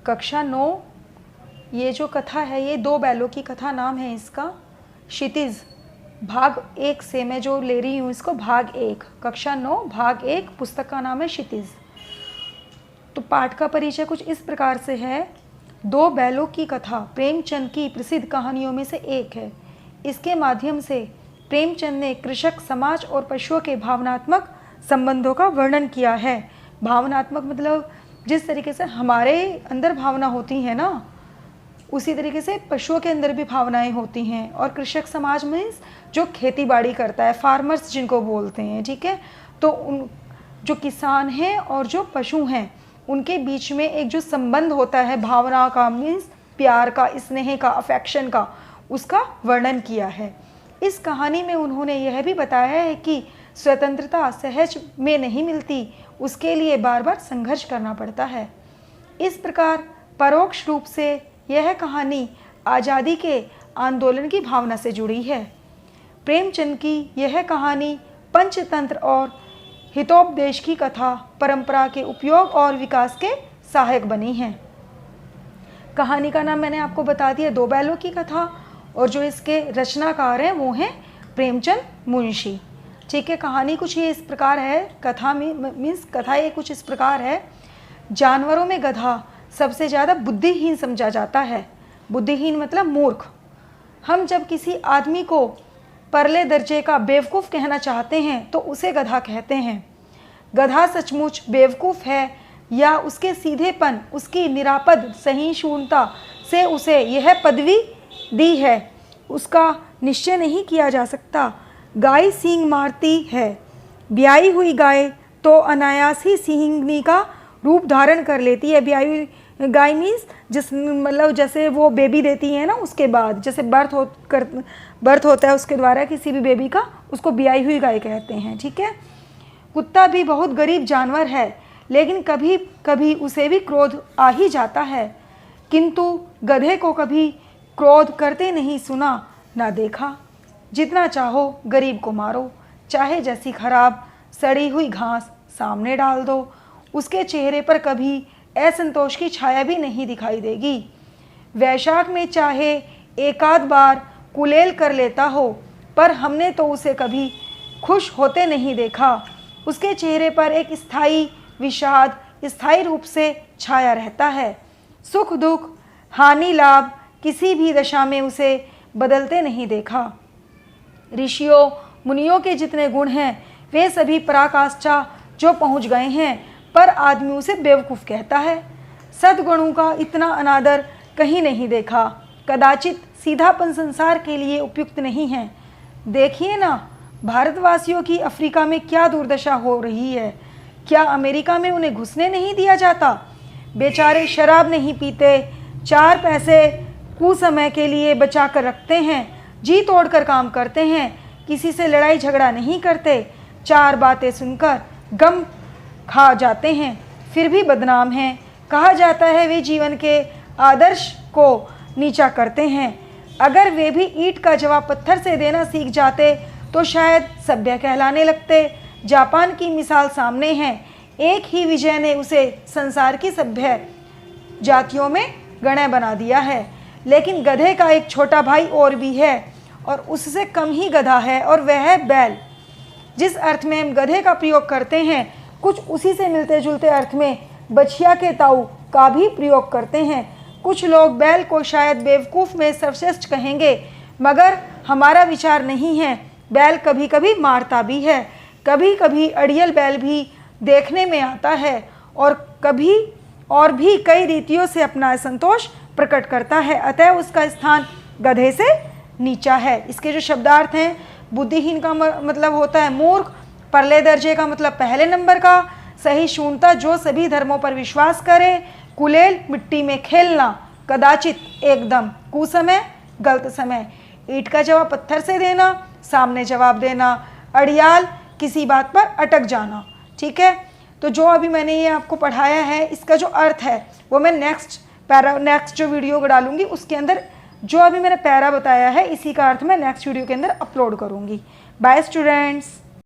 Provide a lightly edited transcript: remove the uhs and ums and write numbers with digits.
कक्षा 9, ये जो कथा है ये 2 बैलों की कथा, नाम है इसका क्षितिज। भाग 1 से मैं जो ले रही हूँ इसको, भाग 1, कक्षा 9 भाग 1, पुस्तक का नाम है क्षितिज। तो पाठ का परिचय कुछ इस प्रकार से है। 2 बैलों की कथा प्रेमचंद की प्रसिद्ध कहानियों में से एक है। इसके माध्यम से प्रेमचंद ने कृषक समाज और पशुओं के भावनात्मक संबंधों का वर्णन किया है। भावनात्मक मतलब जिस तरीके से हमारे अंदर भावना होती है ना, उसी तरीके से पशुओं के अंदर भी भावनाएं होती हैं। और कृषक समाज में जो खेती बाड़ी करता है, फार्मर्स जिनको बोलते हैं, ठीक है। तो उन जो किसान हैं और जो पशु हैं उनके बीच में एक जो संबंध होता है भावना का, मीन्स प्यार का, स्नेह का, अफेक्शन का, उसका वर्णन किया है। इस कहानी में उन्होंने यह भी बताया है कि स्वतंत्रता सहज में नहीं मिलती, उसके लिए बार बार संघर्ष करना पड़ता है। इस प्रकार परोक्ष रूप से यह कहानी आज़ादी के आंदोलन की भावना से जुड़ी है। प्रेमचंद की यह कहानी पंचतंत्र और हितोपदेश की कथा परंपरा के उपयोग और विकास के सहायक बनी है। कहानी का नाम मैंने आपको बता दिया, 2 बैलों की कथा, और जो इसके रचनाकार हैं वो हैं प्रेमचंद मुंशी, ठीक है। कहानी कुछ ये इस प्रकार है, कथा में मीन्स कथा ये कुछ इस प्रकार है। जानवरों में गधा सबसे ज़्यादा बुद्धिहीन समझा जाता है। बुद्धिहीन मतलब मूर्ख। हम जब किसी आदमी को परले दर्जे का बेवकूफ़ कहना चाहते हैं तो उसे गधा कहते हैं। गधा सचमुच बेवकूफ़ है या उसके सीधेपन, उसकी निरापद सहिष्णुता से उसे यह पदवी दी है, उसका निश्चय नहीं किया जा सकता। गाय सींग मारती है, ब्याई हुई गाय तो अनायास ही सींगनी का रूप धारण कर लेती है। ब्याई हुई गाय मीन्स मतलब जैसे वो बेबी देती है ना, उसके बाद जैसे बर्थ होता है उसके द्वारा किसी भी बेबी का, उसको ब्याई हुई गाय कहते हैं, ठीक है। कुत्ता भी बहुत गरीब जानवर है, लेकिन कभी कभी उसे भी क्रोध आ ही जाता है, किंतु गधे को कभी क्रोध करते नहीं सुना ना देखा। जितना चाहो गरीब को मारो, चाहे जैसी खराब सड़ी हुई घास सामने डाल दो, उसके चेहरे पर कभी असंतोष की छाया भी नहीं दिखाई देगी। वैशाख में चाहे एकाध बार कुलेल कर लेता हो, पर हमने तो उसे कभी खुश होते नहीं देखा। उसके चेहरे पर एक स्थायी विषाद स्थायी रूप से छाया रहता है। सुख दुख हानि लाभ किसी भी दशा में उसे बदलते नहीं देखा। ऋषियों मुनियों के जितने गुण हैं वे सभी पराकाष्ठा जो पहुँच गए हैं, पर आदमी उसे बेवकूफ़ कहता है। सद्गुणों का इतना अनादर कहीं नहीं देखा। कदाचित सीधापन संसार के लिए उपयुक्त नहीं है। देखिए ना, भारतवासियों की अफ्रीका में क्या दुर्दशा हो रही है। क्या अमेरिका में उन्हें घुसने नहीं दिया जाता? बेचारे शराब नहीं पीते, 4 पैसे कुसमय के लिए बचा कर रखते हैं, जी तोड़कर काम करते हैं, किसी से लड़ाई झगड़ा नहीं करते, 4 बातें सुनकर गम खा जाते हैं, फिर भी बदनाम हैं। कहा जाता है वे जीवन के आदर्श को नीचा करते हैं। अगर वे भी ईंट का जवाब पत्थर से देना सीख जाते तो शायद सभ्य कहलाने लगते। जापान की मिसाल सामने है। एक ही विजय ने उसे संसार की सभ्य जातियों में गण्य बना दिया है। लेकिन गधे का एक छोटा भाई और भी है, और उससे कम ही गधा है, और वह है बैल। जिस अर्थ में हम गधे का प्रयोग करते हैं, कुछ उसी से मिलते जुलते अर्थ में बछिया के ताऊ का भी प्रयोग करते हैं। कुछ लोग बैल को शायद बेवकूफ़ में सर्वश्रेष्ठ कहेंगे, मगर हमारा विचार नहीं है। बैल कभी कभी मारता भी है, कभी कभी अड़ियल बैल भी देखने में आता है, और कभी और भी कई रीतियों से अपना असंतोष प्रकट करता है। अतः उसका स्थान गधे से नीचा है। इसके जो शब्दार्थ हैं, बुद्धिहीन का मतलब होता है मूर्ख, परले दर्जे का मतलब पहले नंबर का, सहिष्णुता जो सभी धर्मों पर विश्वास करे, कुलेल मिट्टी में खेलना, कदाचित एकदम कुसमय गलत समय, ईंट का जवाब पत्थर से देना, सामने जवाब देना, अड़ियाल किसी बात पर अटक जाना, ठीक है। तो जो अभी मैंने ये आपको पढ़ाया है, इसका जो अर्थ है वो मैं नेक्स्ट जो वीडियो डालूंगी उसके अंदर जो अभी मैंने पैरा बताया है, इसी का अर्थ मैं नेक्स्ट वीडियो के अंदर अपलोड करूंगी। Bye students.